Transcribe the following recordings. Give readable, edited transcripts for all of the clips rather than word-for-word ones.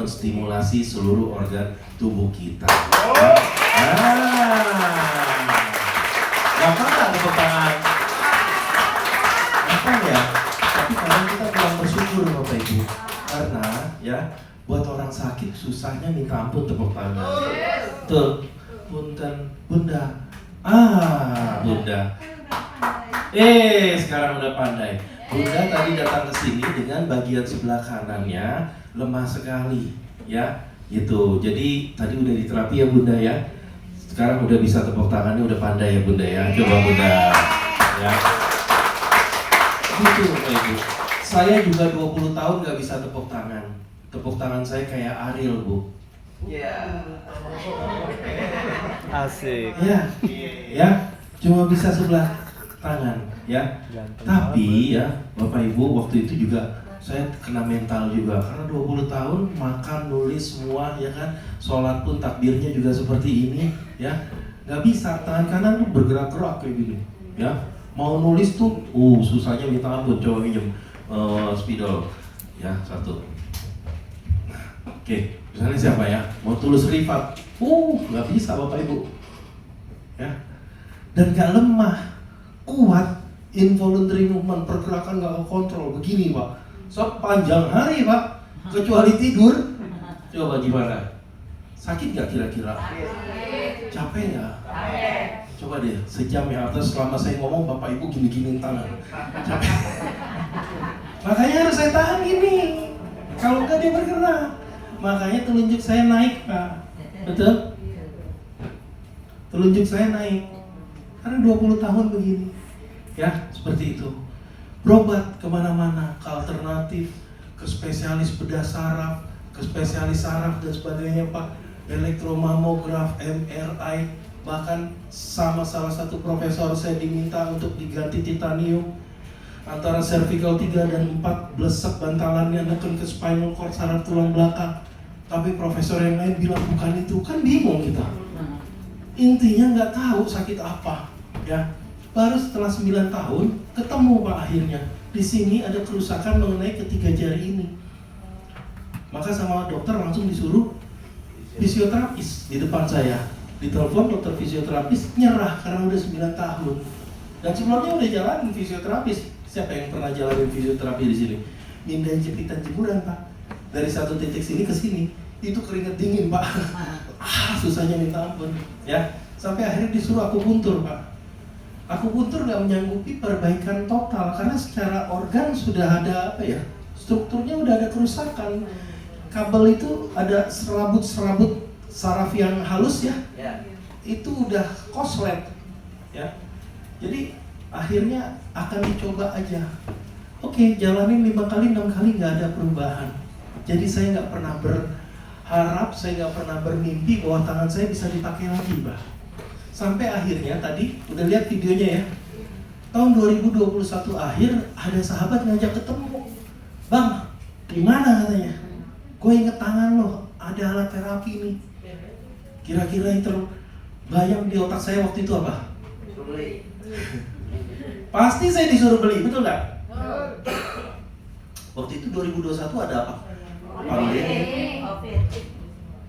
menstimulasi seluruh organ tubuh kita. Gampang nggak tepuk tangan? Gampang ya? Tapi kadang kita kurang bersyukur Bapak Ibu. Karena ya, buat orang sakit susahnya minta ampun tepuk tangan. Tuh, punten, bunda. Bunda. Sekarang udah pandai. Bunda tadi datang ke sini dengan bagian sebelah kanannya lemah sekali, ya. Gitu. Jadi tadi udah diterapi ya Bunda ya. Sekarang udah bisa tepuk tangannya, udah pandai ya Bunda ya. Coba Bunda. Ya. Gitu Bapak Ibu. Saya juga 20 tahun gak bisa tepuk tangan. Tepuk tangan saya kayak Ariel, Bu. Iya. Asik. Ya, cuma bisa sebelah tangan, ya. Tapi ya, Bapak Ibu, waktu itu juga saya kena mental juga karena 20 tahun makan, nulis semua, ya kan. Sholat pun takbirnya juga seperti ini, ya. Nggak bisa, tangan kanan tuh bergerak-gerak kayak gini, ya. Mau nulis tuh, susahnya minta ampun. Coba minjem spidol, ya, satu. Oke, misalnya siapa ya? Mau tulis Rifat, nggak bisa Bapak Ibu, ya. Dan gak lemah, kuat, involuntary movement, pergerakan gak kontrol, begini Pak. Sepanjang hari Pak, kecuali tidur. Coba gimana? Sakit gak kira-kira? Capek gak? Coba deh, sejam ya atas selama saya ngomong Bapak Ibu gini-giniin tangan. Capek. Makanya harus saya tahan gini. Kalau enggak dia bergerak. Makanya telunjuk saya naik Pak. Betul? Telunjuk saya naik. Karena 20 tahun begini. Ya, seperti itu. Berobat kemana-mana, ke alternatif, ke spesialis bedah saraf, ke spesialis saraf dan sebagainya Pak. Elektromamograf, MRI, bahkan sama salah satu profesor saya diminta untuk diganti titanium. Antara cervical 3 dan 4 blesek bantalannya neken ke spinal cord saraf tulang belakang. Tapi profesor yang lain bilang bukan itu, kan bingung kita. Intinya nggak tahu sakit apa, ya. Baru setelah 9 tahun ketemu Pak akhirnya. Di sini ada kerusakan mengenai ketiga jari ini. Maka sama dokter langsung disuruh fisioterapis di depan saya. Ditelepon dokter fisioterapis, nyerah karena udah 9 tahun. Dan sebelumnya udah jalanin fisioterapis. Siapa yang pernah jalanin fisioterapi di sini? Mindahin jepitan jemuran Pak. Dari satu titik sini ke sini, itu keringat dingin Pak. Susahnya minta ampun, ya. Sampai akhirnya disuruh akupuntur Pak. Akupuntur nggak menyanggupi perbaikan total karena secara organ sudah ada apa ya? Strukturnya udah ada kerusakan. Kabel itu ada serabut-serabut saraf yang halus ya. Itu udah koslet, ya. Jadi akhirnya akan dicoba aja. Oke, jalanin 5 kali, 6 kali nggak ada perubahan. Jadi saya nggak pernah berharap, saya nggak pernah bermimpi bahwa tangan saya bisa dipakai lagi, Bah. Sampai akhirnya tadi, udah lihat videonya ya. Tahun 2021 akhir, ada sahabat ngajak ketemu. Bang, gimana katanya? Gue inget tangan lo, ada alat terapi nih. Kira-kira yang terbayang di otak saya waktu itu apa? Pasti saya disuruh beli, betul nggak? Waktu itu 2021 ada apa? Pandemi.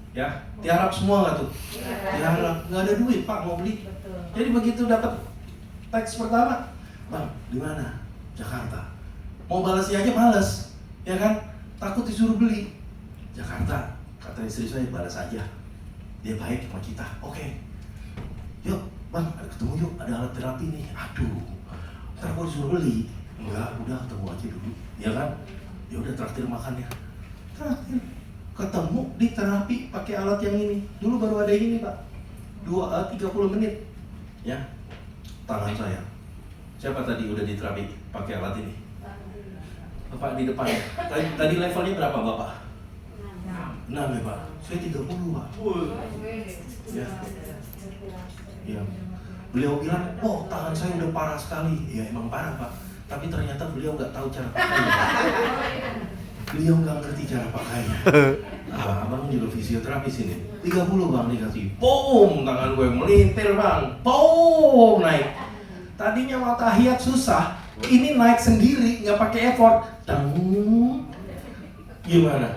Ya, tiarap semua nggak tuh? Tiarap, nggak ada duit Pak mau beli. Jadi begitu dapat teks pertama, Bang, di mana? Jakarta. Mau balasnya aja males, ya kan? Takut disuruh beli. Jakarta, kata istri saya, balas aja. Dia baik sama kita. Oke. Yuk, Bang, ketemu yuk, ada alat terapi nih. Aduh, ntar gue disuruh beli. Enggak, udah ketemu aja dulu, ya kan? Ya udah traktir makan ya. Traktir. Ketemu di terapi pakai alat yang ini. Dulu baru ada ini Pak. 30 menit. Ya. Tangan saya. Siapa tadi udah di terapi pakai alat ini? Bapak di depan. Tadi levelnya berapa Bapak? 6 ya Pak. Saya 30 Pak. Ya. Ya. Beliau bilang, oh tangan saya udah parah sekali. Ya emang parah Pak. Tapi ternyata beliau nggak tahu cara pakainya. Beliau nggak ngerti cara pakainya. Abang juga fisioterapis ini. 30 Bang dikasih. Boom, tangan gue melintir Bang. Boom, naik. Tadinya mau tahiyat susah. Ini naik sendiri, nggak pakai effort. Gimana?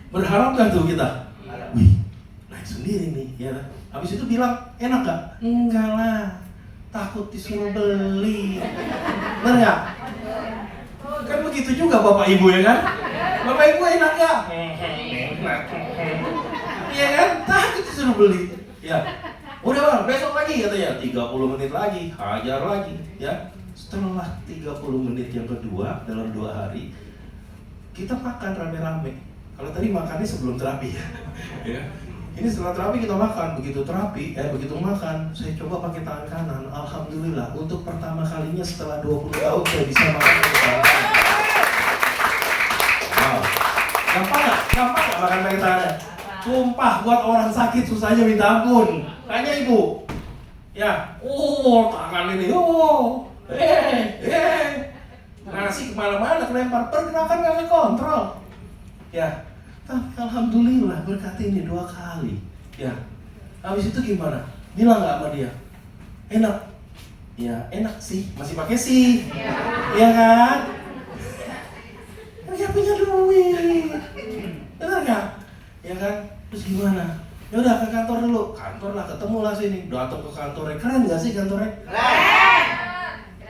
Berharap kan tuh kita? Wih, naik sendiri nih, ya. Habis itu bilang, enak gak? Enggak lah, takut disuruh beli. Bener gak? Kan begitu juga Bapak Ibu ya kan? Bapak Ibu enak gak? Iya kan? Takut disuruh beli. Ya. Udah bang, besok lagi katanya, 30 menit lagi, hajar lagi, ya. Setelah 30 menit yang kedua, dalam 2 hari, kita makan rame-rame. Kalau tadi makannya sebelum terapi ya. Ya. Ini setelah terapi kita makan, begitu makan, saya coba pakai tangan kanan. Alhamdulillah, untuk pertama kalinya setelah 20 tahun saya bisa makan pakai tangan kanan. Wow. Gampang gak makan pakai tangan? Sumpah, buat orang sakit susahnya minta ampun. Tanya ibu. Ya, tangan ini, nasi kemana-mana kelempar, pergerakan gak kontrol. Ya, tapi alhamdulillah berkat ini 2 kali. Ya, habis itu gimana? Bilang nggak sama dia? Enak? Ya, enak sih. Masih pakai sih. Iya kan? Dia punya duit. Benar nggak? Ya kan? Terus gimana? Ya udah ke kantor dulu. Kantor lah, ketemu lah sini. Datang ke kantornya. Keren nggak sih kantornya?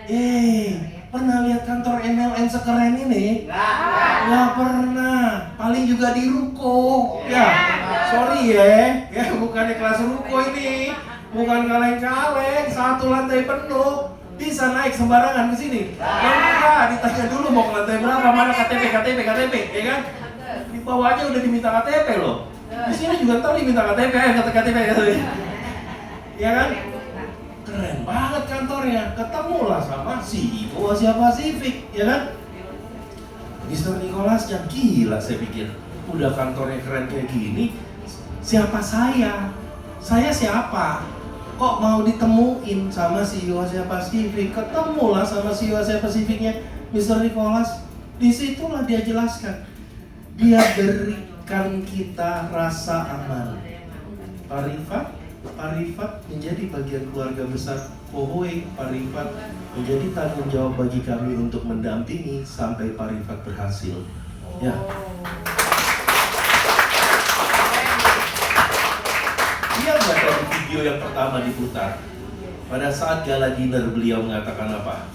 Keren. Pernah lihat kantor MLM sekeren ini? Nggak pernah. Paling juga di ruko. Ya, sorry ya bukannya kelas ruko ini, bukan kaleng-kaleng, 1 lantai penuh, bisa naik sembarangan ke sini. Enggak, ditanya dulu mau ke lantai berapa, mana KTP, ya kan? Di bawah aja udah diminta KTP loh. Di sini juga ntar diminta KTP, ya kan? Keren banget kantornya, ketemulah sama CEO Asia Pasifik, ya kan? Mr. Nicholas yang gila, saya pikir udah kantornya keren kayak gini, siapa saya? Saya siapa? Kok mau ditemuin sama CEO Asia Pasifik? Ketemulah sama CEO Asia Pasifiknya, Mr. Nicholas. Disitulah dia jelaskan, dia berikan kita rasa aman. Parifat menjadi bagian keluarga besar Pohoe. Parifat menjadi tanggung jawab bagi kami untuk mendampingi sampai Parifat berhasil. Ya. Lihat nggak tadi video yang pertama diputar? Pada saat gala dinner beliau mengatakan apa?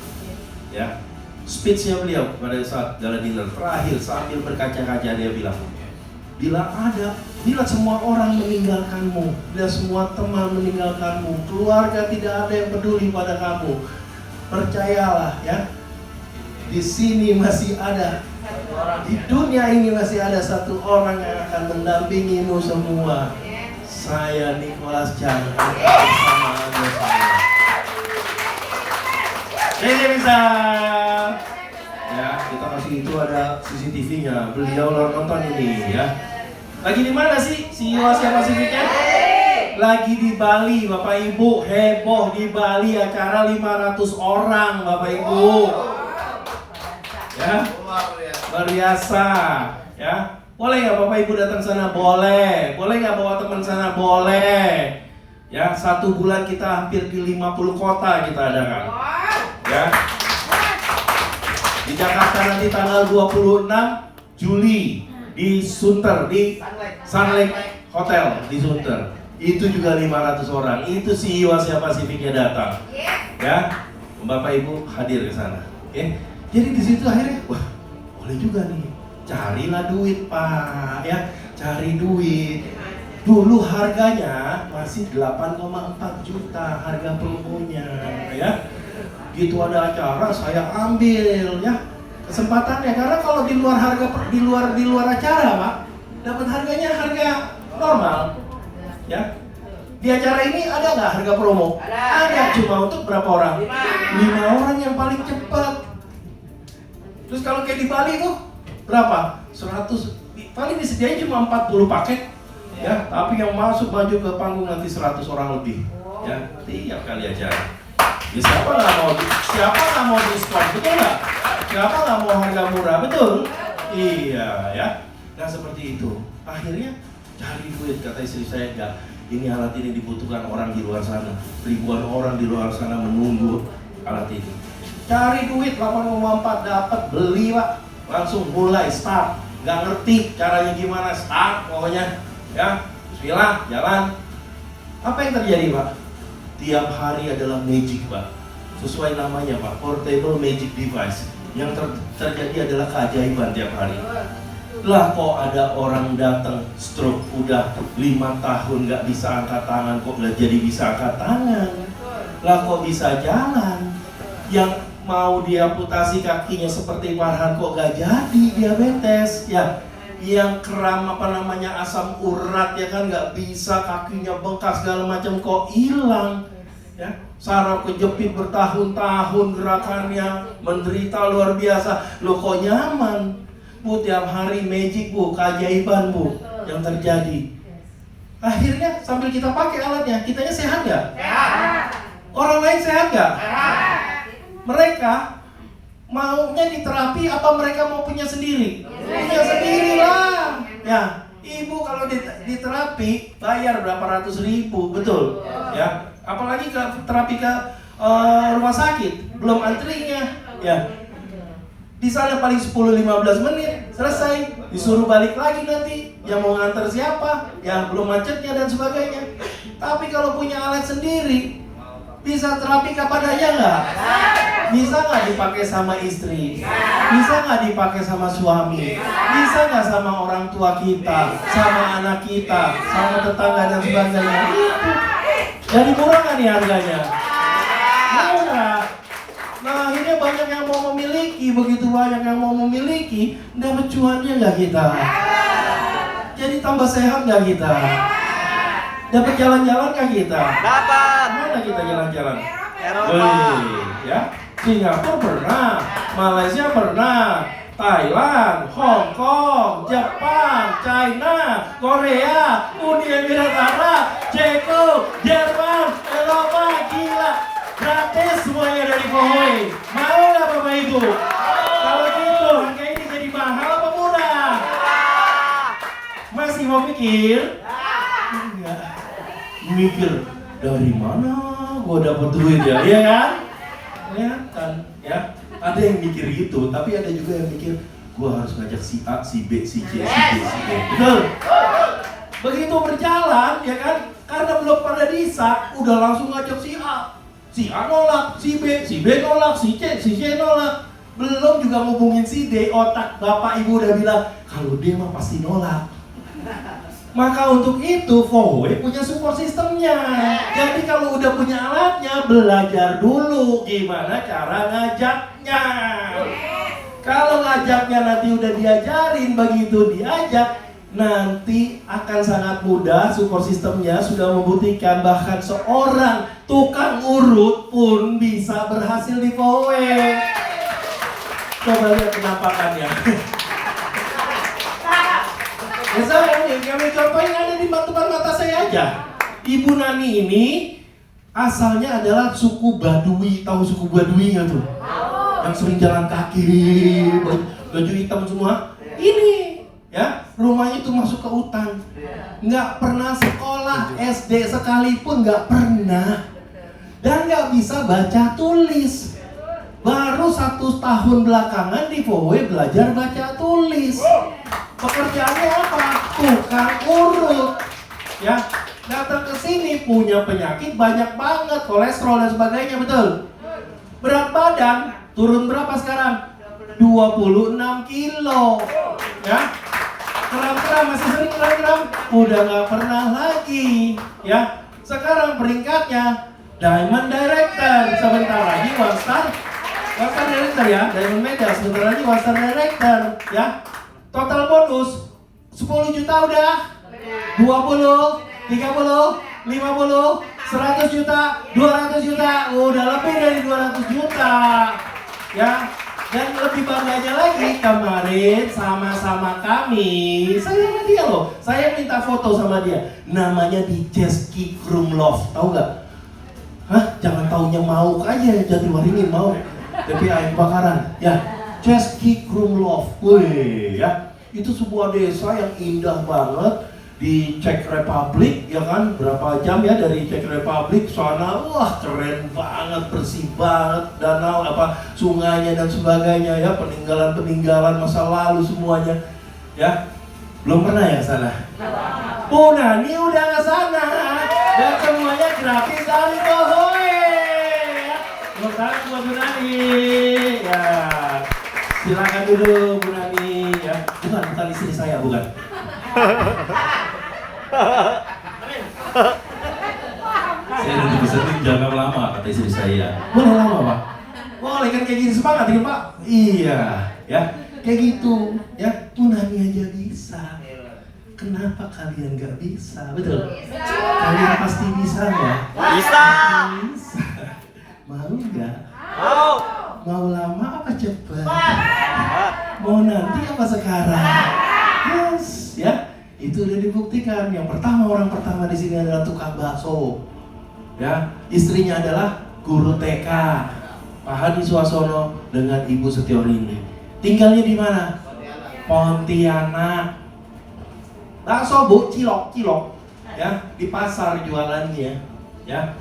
Ya, speech-nya beliau pada saat gala dinner terakhir sambil berkaca-kaca dia bilang, bila semua orang meninggalkanmu, bila semua teman meninggalkanmu, keluarga tidak ada yang peduli pada kamu, percayalah ya, di sini masih ada, di dunia ini masih ada 1 orang yang akan mendampingimu semua. Saya Nicholas Chang bersama Anda semua. Ini bisa. Ya, kita kasih itu ada CCTV-nya. Beliau nonton ini ya. Lagi di mana sih CEO Asia Pasifiknya? Lagi di Bali, Bapak Ibu. Heboh di Bali, acara 500 orang, Bapak Ibu. Ya, luar biasa. Ya, boleh nggak Bapak Ibu datang sana? Boleh. Boleh nggak bawa teman sana? Boleh. Ya, 1 bulan kita hampir di 50 kota kita adakan. Ya. Di Jakarta nanti tanggal 26 Juli di Sunter, di Sun Lake Hotel di Sunter. Itu juga 500 orang. Itu CEO Asia Pasifiknya datang. Ya, Bapak Ibu hadir ke sana. Oke. Jadi di situ akhirnya, wah, boleh juga nih. Carilah duit, Pak, ya. Cari duit. Dulu harganya masih 8,4 juta harga promonya, ya. Gitu ada acara saya ambil ya kesempatannya, karena kalau di luar harga di luar acara Pak dapat harganya harga normal ya. Di acara ini ada nggak harga promo? Ada, cuma untuk berapa orang? 5 orang yang paling cepat. Terus kalau kayak di Bali tuh berapa? 100, paling disediain cuma 40 paket ya, tapi yang masuk maju ke panggung nanti 100 orang lebih ya tiap kali acara. Ya, siapa nggak mau diskon, betul nggak? Siapa nggak mau harga murah, betul? Iya ya. Nah seperti itu. Akhirnya cari duit, kata istri saya, enggak. Ini alat ini dibutuhkan orang di luar sana. Ribuan orang di luar sana menunggu alat ini. Cari duit 8,4 dapat, beli Pak. Langsung mulai start. nggak ngerti caranya gimana, start pokoknya, ya, bismillah, jalan. Apa yang terjadi, Pak? Tiap hari adalah magic, Pak. Sesuai namanya, Pak, portable magic device. Yang terjadi adalah keajaiban tiap hari. Lah kok ada orang datang stroke udah 5 tahun nggak bisa angkat tangan, kok jadi bisa angkat tangan. Lah kok bisa jalan. Yang mau diamputasi kakinya seperti Farhan kok gak jadi diabetes, ya. Yang kram asam urat ya kan nggak bisa, kakinya bengkak segala macam kok hilang, ya. Saraf kejepit bertahun-tahun gerakannya, menderita luar biasa. Lo kok nyaman, Bu? Tiap hari magic, Bu, keajaiban, Bu, yang terjadi. Akhirnya sambil kita pakai alatnya, kitanya sehat nggak? Sehat. Orang lain sehat nggak? Sehat. Mereka maunya di terapi apa mereka mau punya sendiri? Punya sendiri lah. Ya, ibu kalau di terapi bayar berapa ratus ribu, betul? Ya, apalagi ke terapi ke rumah sakit, belum antrinya. Ya, di sana paling 10-15 menit selesai, disuruh balik lagi nanti. Yang mau nganter siapa? Ya, belum macetnya dan sebagainya. Tapi kalau punya alat sendiri, bisa terapi kapan aja nggak? Bisa nggak dipakai sama istri? Bisa nggak dipakai sama suami? Bisa nggak sama orang tua kita, sama anak kita, sama tetangga dan sebagainya? Itu. Jadi murah nggak nih harganya? Murah. Nah akhirnya banyak yang mau memiliki, begitu banyak yang mau memiliki, dapat cuannya nggak kita? Jadi tambah sehat nggak kita? Dapat jalan-jalan nggak kita? Dapat. Mana kita jalan-jalan? Eropa. Ya, Singapura pernah, Malaysia pernah, Thailand, Hong Kong, Jepang, China, Korea, Uni Emirat Arab, Ceko, Jerman, Eropa, gila, gratis semuanya dari Pohoi. Mau nggak Bapak Ibu? Kalau gitu, harga ini jadi mahal apa murah? Masih mau mikir? Enggak. Mikir dari mana gua dapat duit ya, iya kan? Kelihatan, ya. Ada yang mikir gitu, tapi ada juga yang mikir gua harus ngajak si A, si B, si C, si D, si E. Betul? Begitu berjalan, ya kan? Karena belum pada bisa, udah langsung ngajak si A. Si A nolak, si B nolak, si C nolak. Belum juga ngubungin si D, otak bapak ibu udah bilang kalau D mah pasti nolak. Maka untuk itu Fowe punya support sistemnya. Jadi kalau udah punya alatnya, belajar dulu gimana cara ngajaknya. Kalau ngajaknya nanti udah diajarin, begitu diajak, nanti akan sangat mudah. Support sistemnya sudah membuktikan bahkan seorang tukang urut pun bisa berhasil di Fowe. Coba lihat penampakannya. Ya saya ini, kami contohnya ada di depan mata saya aja. Ibu Nani ini asalnya adalah suku Baduy. Tahu suku Baduy nggak tuh? Yang sering jalan kaki, baju hitam semua. Ini, ya, rumahnya itu masuk ke hutan. Nggak pernah sekolah SD sekalipun, nggak pernah. Dan nggak bisa baca tulis. Baru 1 tahun belakangan di Fowe belajar baca tulis. Pekerjaannya apa? Tukang urut. Ya, datang ke sini punya penyakit banyak banget, kolesterol dan sebagainya, betul? Berat badan turun berapa sekarang? 26 kilo. Ya. Kram-kram masih sering kram-kram? Udah nggak pernah lagi. Ya. Sekarang peringkatnya Diamond Director. Sebentar lagi One Star Director ya, Diamond Medal. Sebentar lagi One Star Director ya. Total bonus 10 juta udah, 20, 30, 50, 100 juta, 200 juta, udah lebih dari 200 juta. Ya, dan lebih bangganya lagi kemarin sama-sama kami, saya sama dia loh, saya minta foto sama dia, namanya di Jeski Krumlov, tahu nggak? Hah? Jangan taunya mau aja, Jatiwaringin mau, TPA kebakaran, ya. Jeski Krumlov, wih ya, itu sebuah desa yang indah banget di Czech Republic, ya kan, berapa jam ya dari Czech Republic sana, wah keren banget, bersih banget, danau apa sungainya dan sebagainya ya, peninggalan masa lalu semuanya. Ya, belum pernah ya ke sana? Bu Nani udah ke sana. Dan semuanya gratis dari Bohoe. Ya, tepuk tangan buat Bu Nani. Ya, silakan dulu Bu Nani. Ya, bukan istri saya, bukan. Saya udah dipesenin jangan lama, kata istri saya. Boleh lama Pak? Boleh kan kayak gini semangat ya Pak? Iya, ya kayak gitu. Ya, Bu Nani aja bisa. Kenapa kalian gak bisa? Betul? Kalian pasti bisa nggak? Bisa. Bisa. Mau nggak? Mau. Mau lama apa cepet? Mau nanti apa sekarang? Yes, ya. Itu udah dibuktikan. Yang pertama, orang pertama di sini adalah tukang bakso. Ya, istrinya adalah guru TK. Pak Hadi Suasono dengan Ibu Setiorini. Tinggalnya di mana? Pontianak. Bakso Bu, cilok, ya di pasar jualannya, ya.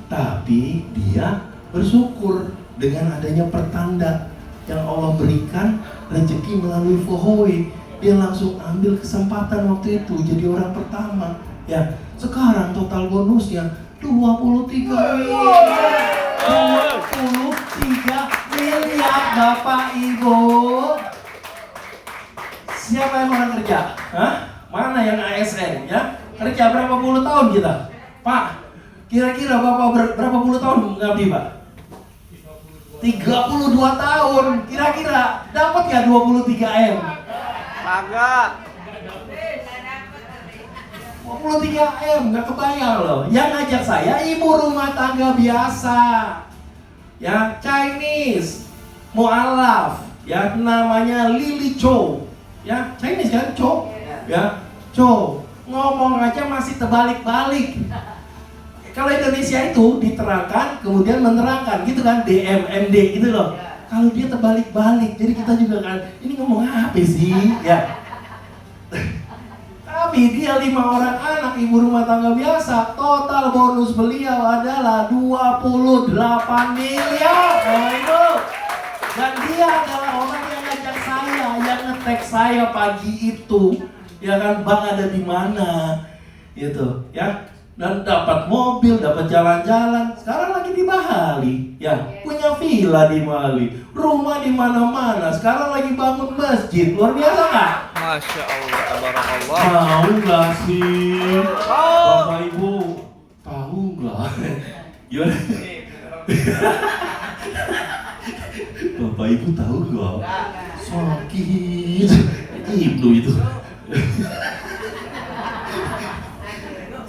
Tapi dia bersyukur dengan adanya pertanda yang Allah berikan rezeki melalui Bohoe. Dia langsung ambil kesempatan waktu itu jadi orang pertama, ya. Sekarang total bonusnya 23 miliar, 23 miliar Bapak Ibu. Siapa yang orang kerja? Hah? Mana yang ASN ya? Kerja berapa puluh tahun kita? Pak, kira-kira Bapak berapa puluh tahun ngabdi Pak? 32 tahun. Kira-kira dapat ya 23 M? Kagak. 23 M, nggak kebayang loh. Yang ngajak saya ibu rumah tangga biasa, ya Chinese, mualaf, ya namanya Lily Chow, ya Chinese kan Chow. Ya, ngomong aja masih terbalik-balik. Kalau Indonesia itu diterangkan, kemudian menerangkan, gitu kan, DMMD gitu loh. Kalau dia terbalik-balik, jadi kita juga kan, ini ngomong apa sih? Ya. Tapi dia 5 orang anak, ibu rumah tangga biasa, total bonus beliau adalah 28 miliar, Bapak Ibu. Dan dia adalah orang yang ngajak saya, yang nge-tag saya pagi itu. Ya kan, Bang ada di mana, gitu, ya. Dan dapat mobil, dapat jalan-jalan. Sekarang lagi di Bali, ya, punya villa di Bali, rumah di mana-mana. Sekarang lagi bangun masjid, luar biasa nggak? Masya Allah, tabarakallah. Tahu nggak sih, Tahu. Bapak Ibu? Tahu nggak? Gimana? Bapak Ibu tahu nggak? Sakit, Ibnu itu.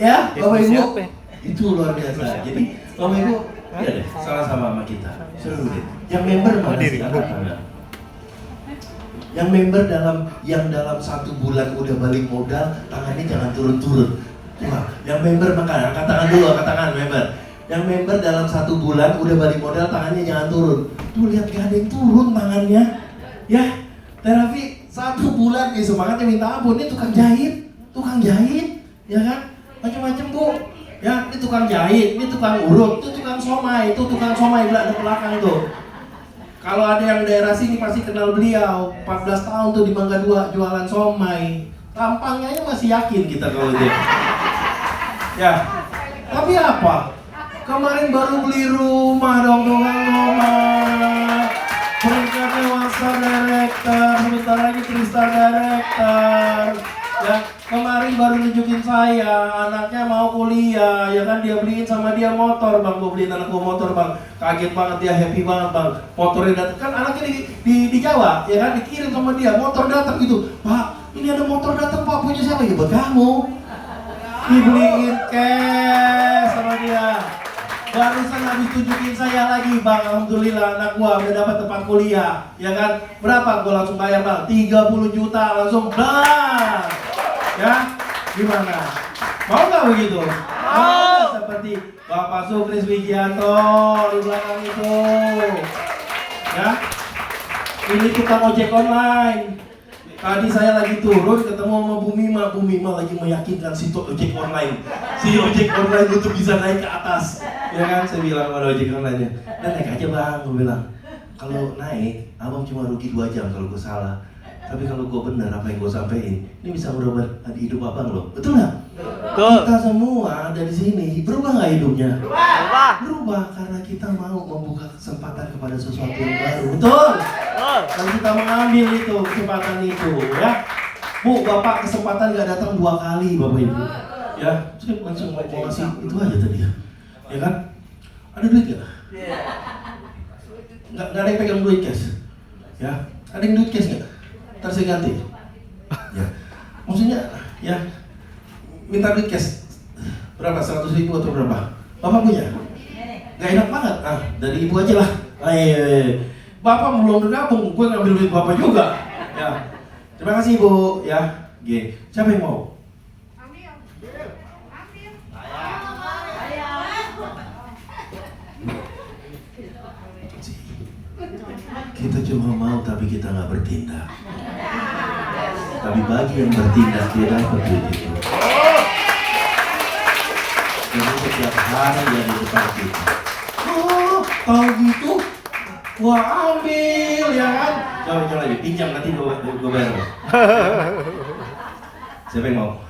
Ya, Bapak Ibu, itu luar biasa. Jadi, Bapak Ibu, ya deh, sama-sama sama kita. Seru deh. Yang member mana sih? Angkat tangan. Yang member dalam 1 bulan udah balik modal, tangannya jangan turun-turun. Coba, yang member makan, angkat tangan dulu, angkat tangan member. Yang member dalam 1 bulan udah balik modal, tangannya jangan turun. Tuh lihat gak ada yang turun tangannya. Ya, terapi 1 bulan nih semangatnya minta ampun. Ini tukang jahit, ya kan? Macam-macam Bu. Ya, ini tukang jahit, ini tukang urut, itu tukang somai, belakang itu. Kalau ada yang daerah sini pasti kenal beliau. 14 tahun tuh di Mangga 2 jualan somai. Tampangnya aja masih yakin kita kalau itu. Ya. Tapi apa? Kemarin baru beli rumah dong tukang rumah. Peringkatnya Wasar Director, sebentar lagi Tristar Director. Ya, kemarin baru nunjukin saya, anaknya mau kuliah, ya kan dia beliin sama dia motor, Bang, gue beliin anak gue motor, Bang. Kaget banget dia, happy banget, Bang. Motornya datang, kan anaknya di Jawa, ya kan dikirim sama dia, motor datang gitu. Pak, ini ada motor datang, Pak, punya siapa? Ya buat kamu. Dibeliin cash sama dia. Barusan habis tunjukin saya lagi, Bang, alhamdulillah anak gua udah dapat tempat kuliah, ya kan? Berapa? Gua langsung bayar, Bang, 30 juta langsung, bang. Ya, gimana? Mau nggak begitu? Mau. Seperti Bapak Sukris Wijianto di belakang itu, ya. Ini tukang ojek online. Tadi saya lagi turun ketemu sama Bu Mima lagi meyakinkan si ojek online untuk bisa naik ke atas. Ya kan, saya bilang sama ojek online-nya, dan naik aja Bang, gue bilang. Kalau naik, abang cuma rugi 2 jam kalau gue salah. Tapi kalau gue benar apa yang gue sampaikan, ini bisa merubah hidup abang lo. Betul nggak? Betul. Kita semua ada di sini, berubah nggak hidupnya? Berubah. Berubah karena kita mau membuka kesempatan kepada sesuatu yang baru. Betul? Betul. Dan kita mengambil itu, kesempatan itu, ya. Bu, Bapak kesempatan nggak datang 2 kali, Bapak Ibu. Ya, saya langsung mau ngasih itu aja tadi ya. Ya kan? Ada duit nggak? Nggak ada yang pegang duit cash. Ya, ada yang duit cash nggak? Ntar saya ganti. Ya, maksudnya, ya, minta duit cash berapa? 100.000 atau berapa? Bapak punya? Gak enak banget. Ah, dari ibu aja lah. Bapak belum bergabung, gue ngambil duit bapak juga. Ya, terima kasih ibu. Ya, G. Siapa yang mau? Kita cuma mau tapi kita nggak bertindak. Tapi bagi yang bertindak dia dapat duit itu. Jadi setiap hari yang di depan kita. Oh, kalau gitu, gua ambil ya kan? Coba lagi, pinjam nanti gua bayar. Siapa yang mau?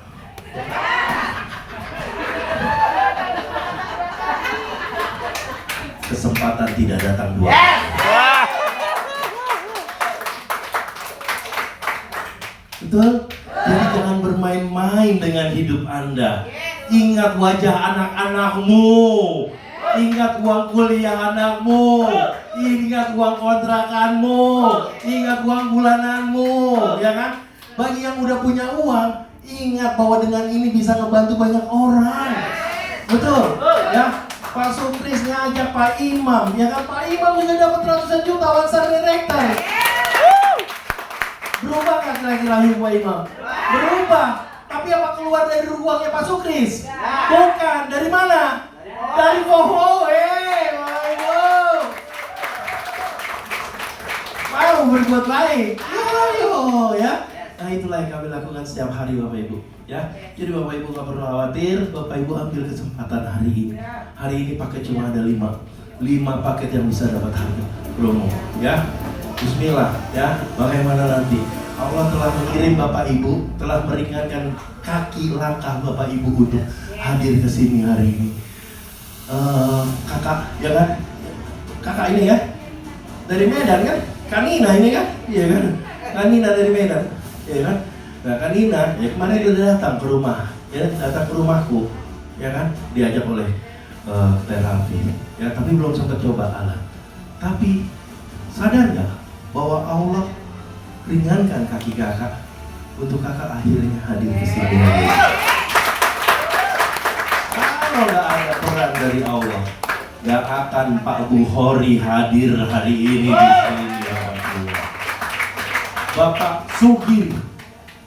Kesempatan tidak datang 2 kali. Wah. Betul? Jadi jangan bermain-main dengan hidup Anda. Ingat wajah anak-anakmu. Ingat uang kuliah anakmu. Ingat uang kontrakanmu. Ingat uang bulananmu. Ya kan? Bagi yang udah punya uang, ingat bahwa dengan ini bisa ngebantu banyak orang. Betul? Ya? Pak Sukris ngajak Pak Imam. Ya kan? Pak Imam juga dapat ratusan juta Wansar Director. Berubah kan kira-kira hidup Pak Imam? Berubah. Tapi apa keluar dari ruangnya Pak Sukris? Bukan. Dari mana? Dari Boho. Mau berbuat baik. Ayo ya. Nah itulah yang kami lakukan setiap hari Bapak Ibu. Ya. Jadi Bapak Ibu gak perlu khawatir. Bapak Ibu ambil kesempatan hari ini. Hari ini paket cuma ada 5 paket yang bisa dapat harga promo. Ya. Bismillah ya, bagaimana nanti Allah telah mengirim Bapak Ibu, telah meringankan kaki langkah Bapak Ibu untuk hadir ke sini hari ini. Kakak, ya kan? Kakak ini ya, dari Medan kan? Kanina ini kan? Iya kan? Kanina dari Medan, ya kan? Nah Kanina, ya kemarin dia datang ke rumah, ya datang ke rumahku, ya kan? Diajak oleh terapi, ya tapi belum sempat coba alat. Tapi sadar nggak bahwa Allah ringankan kaki kakak untuk kakak akhirnya hadir ke sini. Kalau nggak ada peran dari Allah, nggak akan Pak Bukhori hadir hari ini di sini. Bapak Sugiri,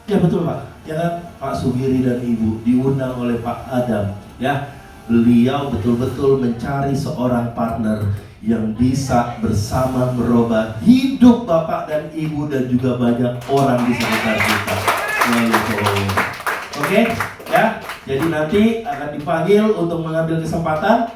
ya betul Pak, ya kan? Pak Sugiri dan Ibu diundang oleh Pak Adam, ya. Beliau betul-betul mencari seorang partner yang bisa bersama merubah hidup Bapak dan Ibu dan juga banyak orang di sekitar kita. Oke, ya. Jadi nanti akan dipanggil untuk mengambil kesempatan.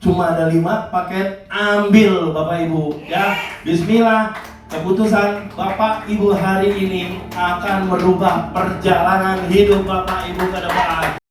Cuma ada 5 paket, ambil Bapak Ibu, ya. Bismillah. Keputusan Bapak Ibu hari ini akan merubah perjalanan hidup Bapak Ibu ke depan.